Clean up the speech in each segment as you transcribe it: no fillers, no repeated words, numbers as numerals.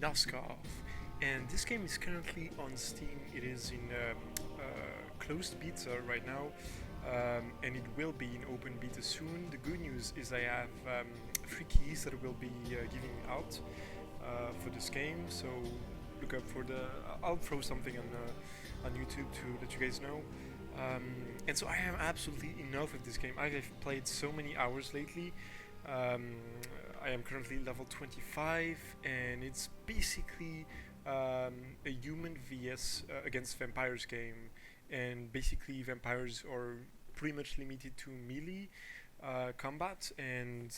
Nosgoth, and this game is currently on Steam. It is in closed beta right now, and it will be in open beta soon. The good news is I have free keys that I will be giving out for this game, so look up for the. I'll throw something on YouTube to let you guys know. And so I am absolutely in love with this game. I have played so many hours lately. I am currently level 25, and it's basically a human vs against vampires game. And basically, vampires are pretty much limited to melee combat, and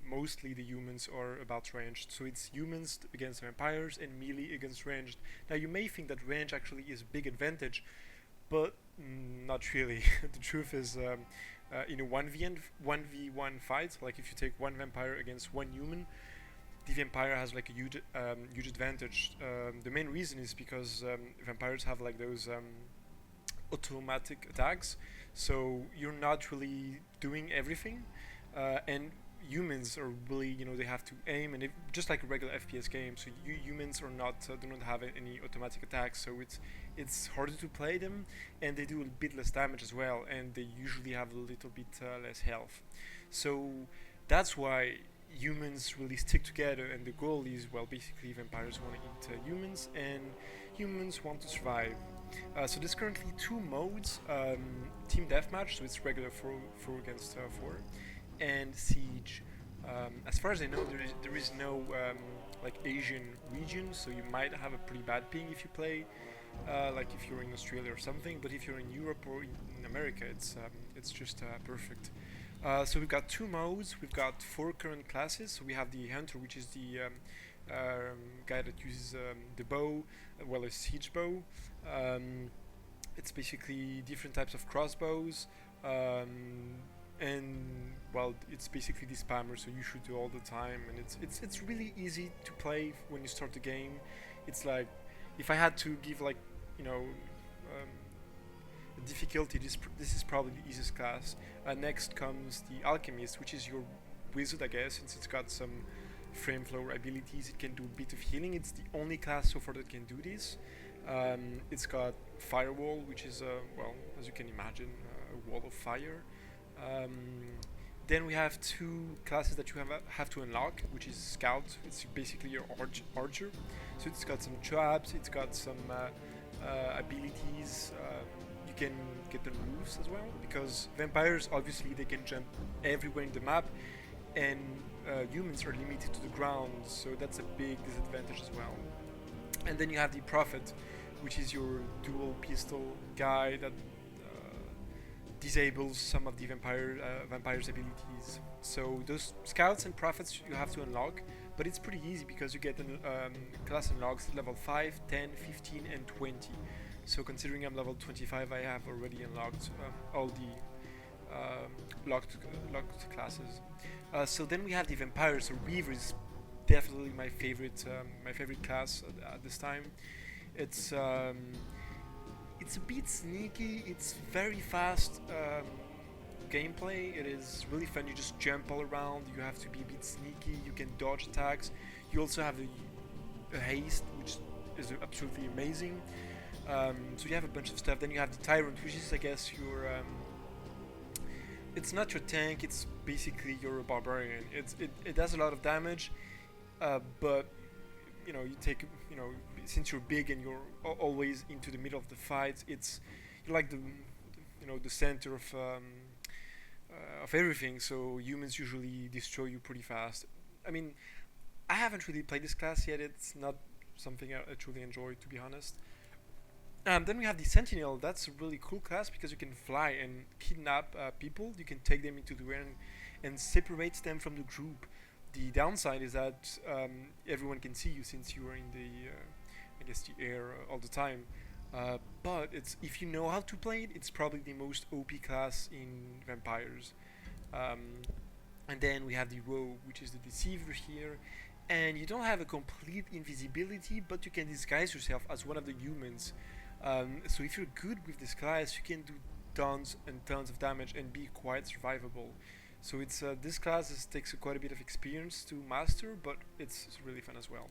mostly the humans are about ranged. So it's humans against vampires and melee against ranged. Now you may think that range actually is a big advantage, but not really. The truth is, in a 1v1 fight, like if you take one vampire against one human, the vampire has like a huge advantage. The main reason is because vampires have like those automatic attacks, so you're not really doing everything, and humans are really, they have to aim, and just like a regular FPS game. So humans are not do not have any automatic attacks, so it's harder to play them, and they do a bit less damage as well, and they usually have a little bit less health. So that's why humans really stick together, and the goal is, well, basically vampires want to eat humans, and humans want to survive. So there's currently two modes: team deathmatch, so it's regular 4 against 4, and siege. As far as I know, there is no like Asian region, so you might have a pretty bad ping if you play like if you're in Australia or something. But if you're in Europe or in America, it's just perfect. So we've got two modes. We've got 4 current classes. So we have the hunter, which is the guy that uses the bow, well, a siege bow. It's basically different types of crossbows, and well, it's basically the spammer, so you should do all the time, and it's really easy to play when you start the game. It's like, if I had to give like, a difficulty, this is probably the easiest class. Next comes the alchemist, which is your wizard, I guess, since it's got some frame flow abilities. It can do a bit of healing. It's the only class so far that can do this. It's got firewall, which is well, as you can imagine, a wall of fire. Then we have 2 classes that you have to unlock, which is scout. It's basically your archer. So it's got some traps. It's got some abilities. You can get the roofs as well, because vampires, obviously, they can jump everywhere in the map, and humans are limited to the ground, so that's a big disadvantage as well. And then you have the prophet, which is your dual pistol guy that disables some of the vampire's abilities. So those scouts and prophets you have to unlock, but it's pretty easy because you get class unlocks at level 5, 10, 15, and 20. So considering I'm level 25, I have already unlocked all the locked classes. So then we have the vampires. So Reaver is definitely my favorite class at this time. It's a bit sneaky. It's very fast gameplay. It is really fun. You just jump all around. You have to be a bit sneaky. You can dodge attacks. You also have a haste, which is absolutely amazing. So you have a bunch of stuff. Then you have the tyrant, which is, I guess, your it's not your tank. It's basically your barbarian. It does a lot of damage, but you take, since you're big and you're always into the middle of the fight, you're like the center of everything. So humans usually destroy you pretty fast. I mean, I haven't really played this class yet. It's not something I truly enjoy, to be honest. Then we have the Sentinel. That's a really cool class because you can fly and kidnap people. You can take them into the air and separate them from the group. The downside is that everyone can see you since you are in the air all the time. But if you know how to play it, it's probably the most OP class in vampires. And then we have the Rogue, which is the Deceiver here. And you don't have a complete invisibility, but you can disguise yourself as one of the humans. So if you're good with this class, you can do tons and tons of damage and be quite survivable. So this class takes quite a bit of experience to master, but it's really fun as well.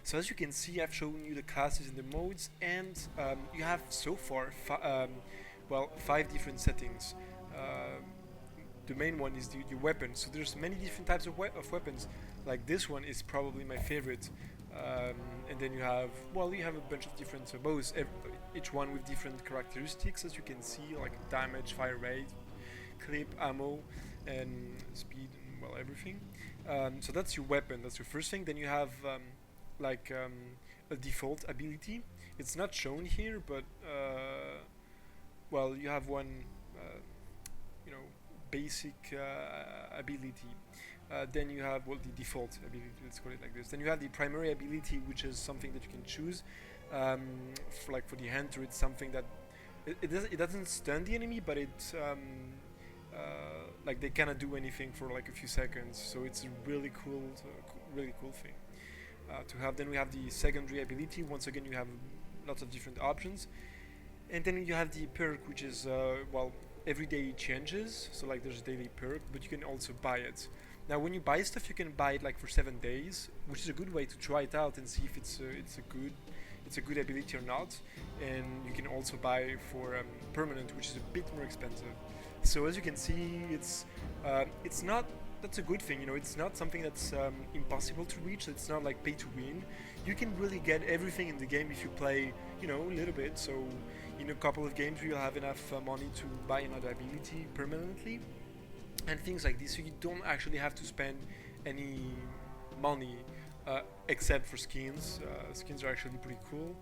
So as you can see, I've shown you the classes and the modes, and you have so far 5 different settings. The main one is the weapon. So there's many different types of weapons. Like this one is probably my favorite. And then you have a bunch of different bows, each one with different characteristics, as you can see, like damage, fire rate, clip, ammo, and speed, and everything. So that's your weapon. That's your first thing. Then you have a default ability. It's not shown here, but you have one basic ability. Then you have the default ability, let's call it like this. Then you have the primary ability, which is something that you can choose. For the hunter, it's something that it doesn't stun the enemy, but it they cannot do anything for like a few seconds. So it's a really cool thing to have. Then we have the secondary ability. Once again, you have lots of different options. And then you have the perk, which is every day it changes. So like there's a daily perk, but you can also buy it. Now, when you buy stuff, you can buy it like for 7 days, which is a good way to try it out and see if it's a good ability or not. And you can also buy for permanent, which is a bit more expensive. So as you can see, it's not. That's a good thing, it's not something that's impossible to reach. It's not like pay to win. You can really get everything in the game if you play, a little bit. So in a couple of games, you'll have enough money to buy another ability permanently. And things like this, so you don't actually have to spend any money except for skins. Skins are actually pretty cool,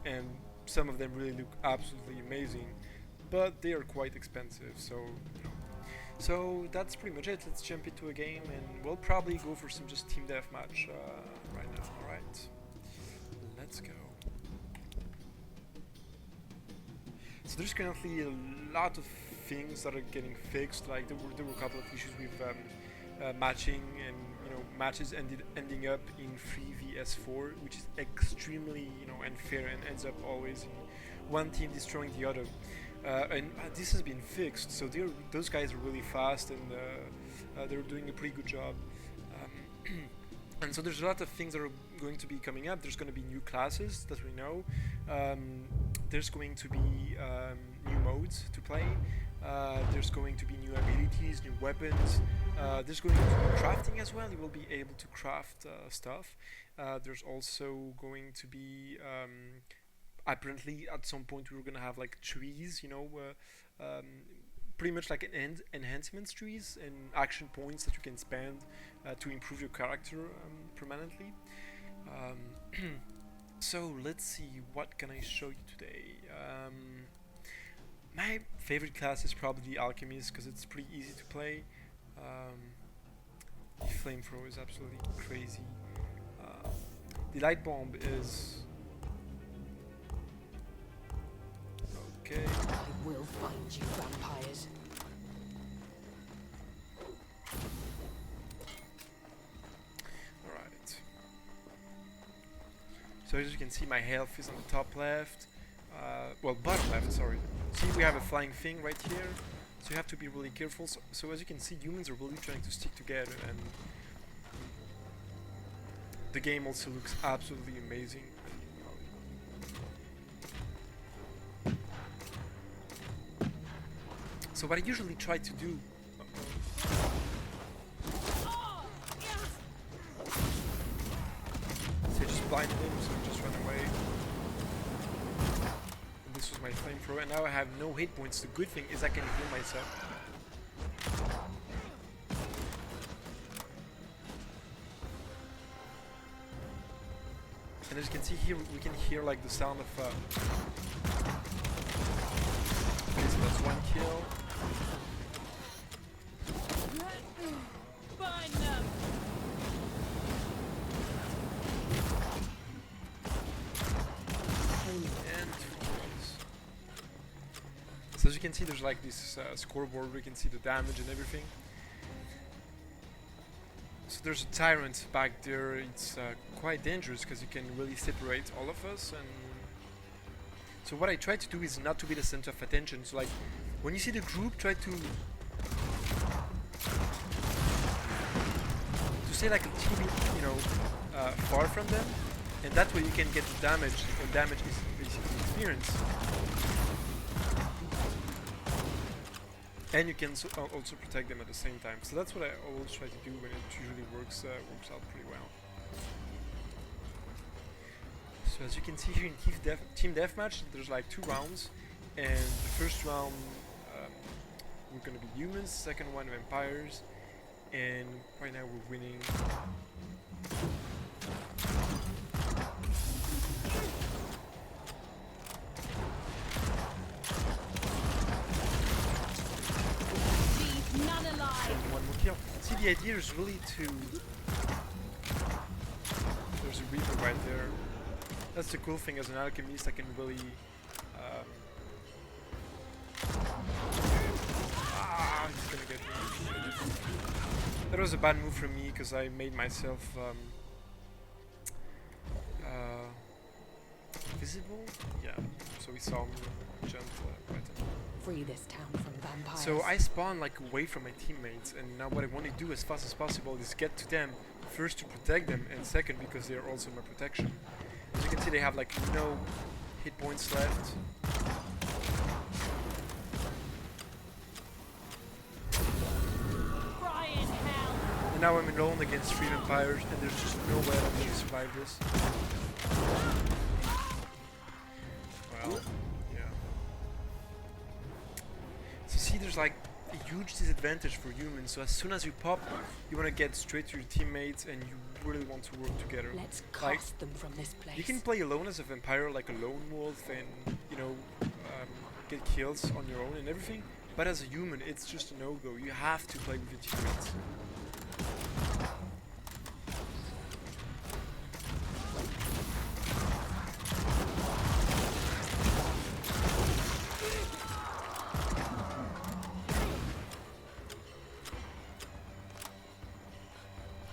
and some of them really look absolutely amazing, but they are quite expensive. So that's pretty much it. Let's jump into a game, and we'll probably go for some just team deathmatch right now. All right, let's go. So there's currently a lot of things that are getting fixed. Like there were a couple of issues with matching, and matches ending up in 3vs4, which is extremely unfair and ends up always in one team destroying the other. And this has been fixed, so those guys are really fast, and they're doing a pretty good job. And so there's a lot of things that are going to be coming up. There's going to be new classes that we know. There's going to be new modes to play. There's going to be new abilities, new weapons. There's going to be crafting as well. You will be able to craft stuff. There's also going to be apparently at some point we're going to have like trees, pretty much like enhancements trees and action points that you can spend to improve your character permanently. So let's see, what can I show you today? My favorite class is probably the Alchemist, because it's pretty easy to play. The Flamethrower is absolutely crazy. The Light Bomb is... okay. I will find you, vampires. Alright. So as you can see, my health is on the top left. Bottom left, sorry. See, we have a flying thing right here, so you have to be really careful. So as you can see, humans are really trying to stick together, and the game also looks absolutely amazing. So what I usually try to do... So I just blinded him, so he just ran away. And this was my flamethrower, and now I have no hit points. The good thing is I can heal myself. And as you can see here, we can hear like the sound of... Okay, so that's one kill. So as you can see, there's like this scoreboard where you can see the damage and everything. So there's a tyrant back there. It's quite dangerous because you can really separate all of us. And so what I try to do is not to be the center of attention. So like when you see the group, try to say like a team, far from them, and that way you can get the damage, and damage is basically experience. And you can also protect them at the same time. So that's what I always try to do when it usually works out pretty well. So as you can see here in Team Deathmatch, there's like 2 rounds, and the first round we're gonna be humans, second one vampires, and right now we're winning. None alive. And 1 more kill. See, the idea is really to... There's a Reaper right there. That's the cool thing, as an alchemist I can really he's gonna get me. That was a bad move from me because I made myself visible? Yeah, so he saw me jump right in. Free this town from vampires. So I spawn like away from my teammates, and now what I want to do as fast as possible is get to them, first to protect them, and second because they're also my protection. As you can see, they have like no hit points left. And now I'm alone against 3 vampires, and there's just no way I'm going to survive this. Well, yeah. So see, there's like a huge disadvantage for humans. So as soon as you pop, you want to get straight to your teammates, and you really want to work together. Let's cast them from this place. You can play alone as a vampire, like a lone wolf, and you know, get kills on your own and everything. But as a human, it's just a no-go. You have to play with your teammates.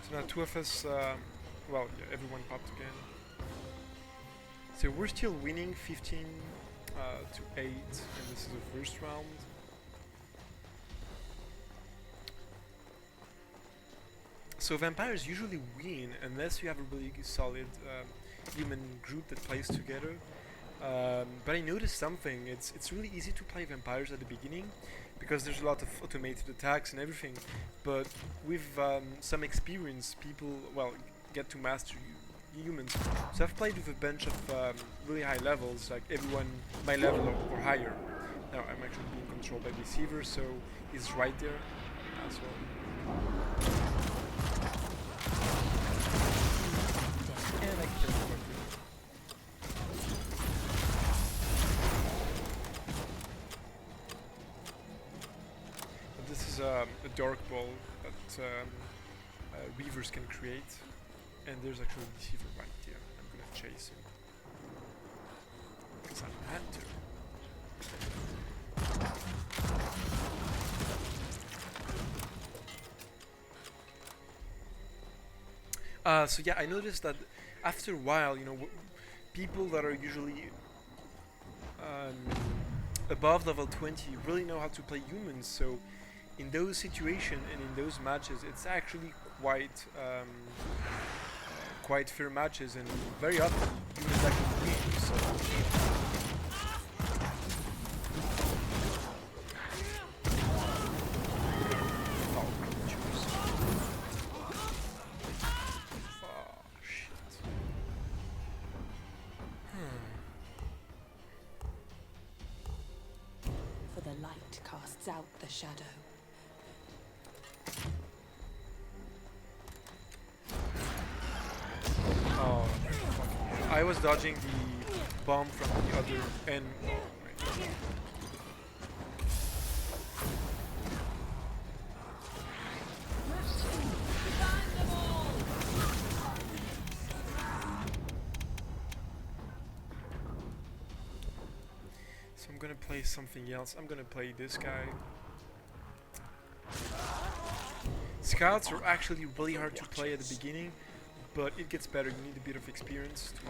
So now 2 of us, well, yeah, everyone popped again. So we're still winning 15 to 8, and this is the first round. So vampires usually win unless you have a really solid human group that plays together. But I noticed something. It's really easy to play vampires at the beginning because there's a lot of automated attacks and everything. But with some experience, people get to master humans. So I've played with a bunch of really high levels, like everyone my level or higher. Now I'm actually being controlled by Deceiver, so he's right there as well. And I can but this is a dark ball that Reavers can create, and there's actually a Deceiver right there. I'm gonna chase him because I'm a hunter. So yeah, I noticed that after a while, you know, people that are usually above level 20 really know how to play humans. So in those situations and in those matches, it's actually quite fair matches, and very often humans actually win. So. Out the shadow. Oh, I was dodging the bomb from the other end. Oh my God. So I'm gonna play something else. I'm gonna play this guy. Scouts are actually really hard to play at the beginning, but it gets better. You need a bit of experience to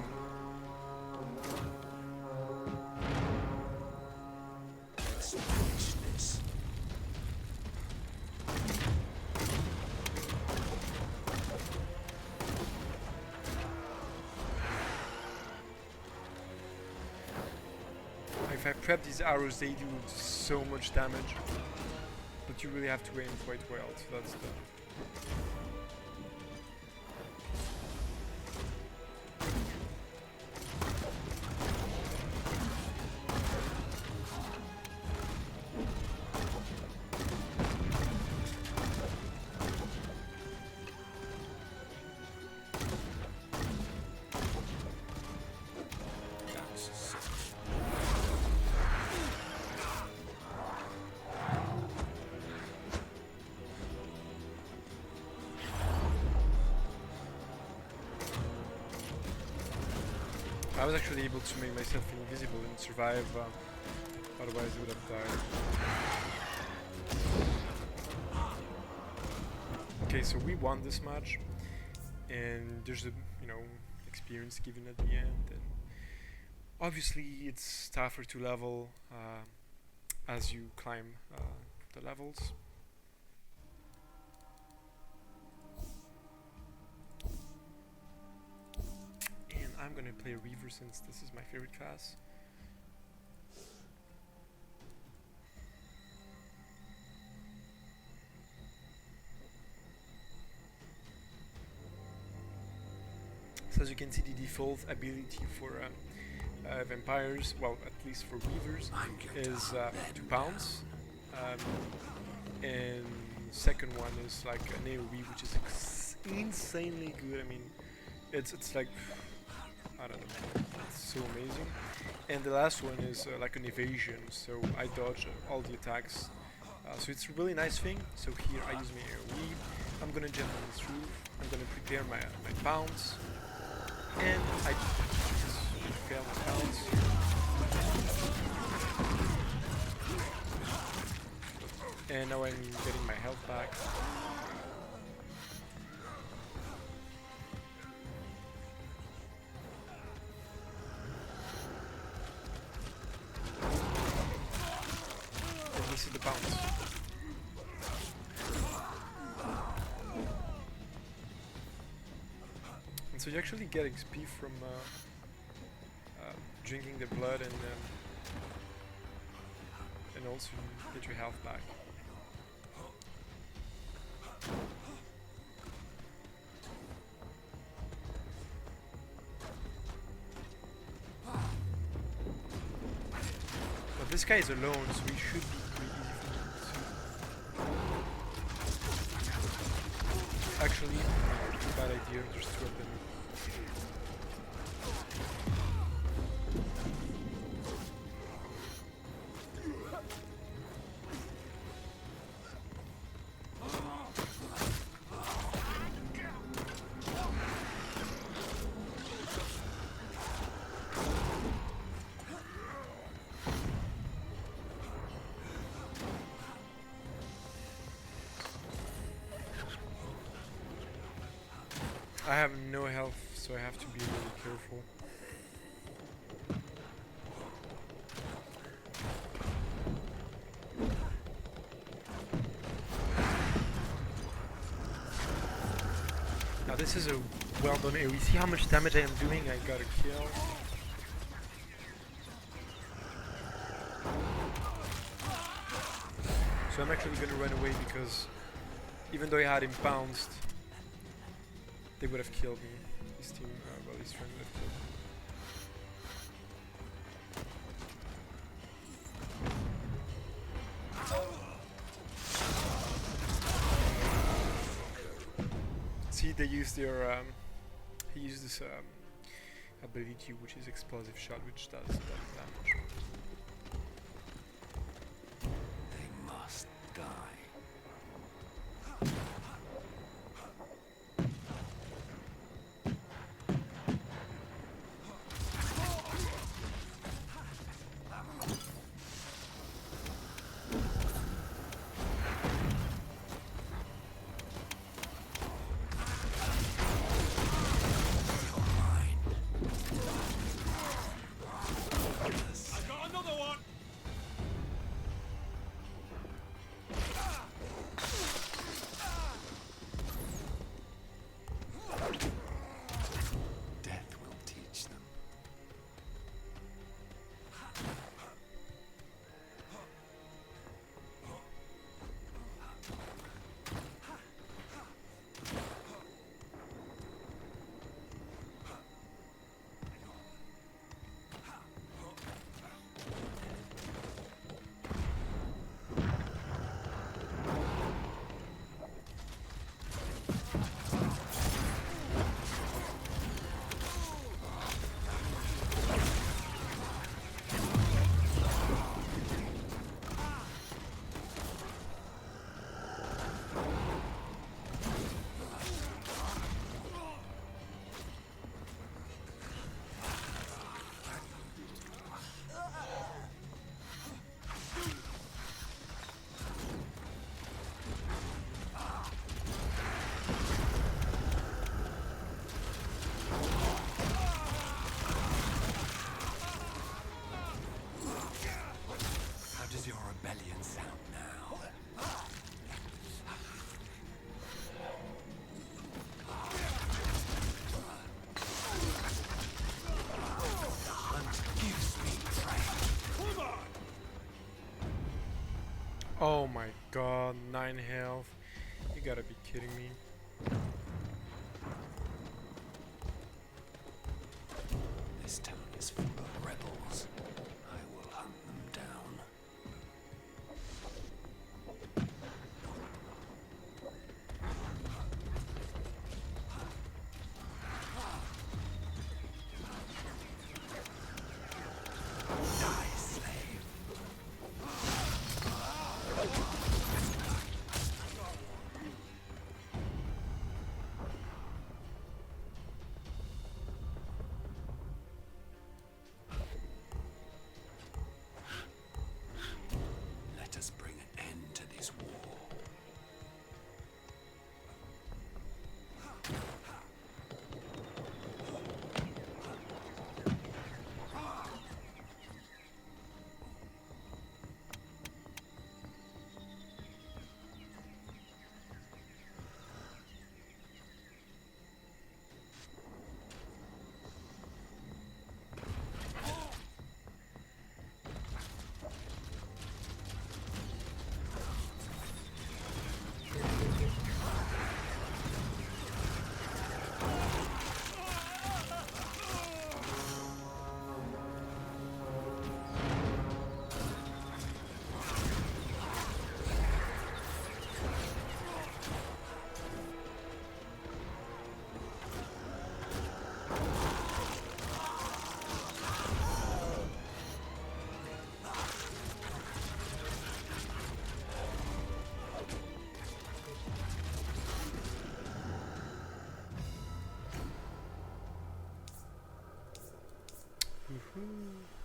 if I prep these arrows, they do so much damage. But you really have to aim quite well, so that's the... I was actually able to make myself invisible and survive, otherwise I would have died. Okay, so we won this match, and there's a, experience given at the end, and obviously it's tougher to level as you climb the levels. I'm gonna play Reaver since this is my favorite class. So as you can see, the default ability for vampires, well, at least for Reavers, is to pounce. And second one is like an AoE, which is insanely good. I mean, it's like, I don't know, it's so amazing. And the last one is like an evasion, so I dodge all the attacks. So it's a really nice thing. So here I use my AoE, I'm gonna jump on this roof, I'm gonna prepare my pounce, and I fail my pounce. And now I'm getting my health back. This is the bounce. And so you actually get XP from drinking the blood, and also you get your health back. But this guy is alone, so he should be pretty easy for him to... Actually, bad idea, there's two of them. I have no health, so I have to be really careful. Now this is a well done AoE. See how much damage I am doing? I got a kill. So I'm actually gonna run away because even though I had him pounced, they would have killed me. His team, well, his friend would have killed me. See, they used their, he used this ability, which is explosive shot, which does damage. They must die. rebellion sound now? The hunt gives me prey. Oh my god, 9 health. You gotta be kidding me. This town is full of rebels. I will hunt them down. Die, slave. Let us bring an end to this war. Woohoo.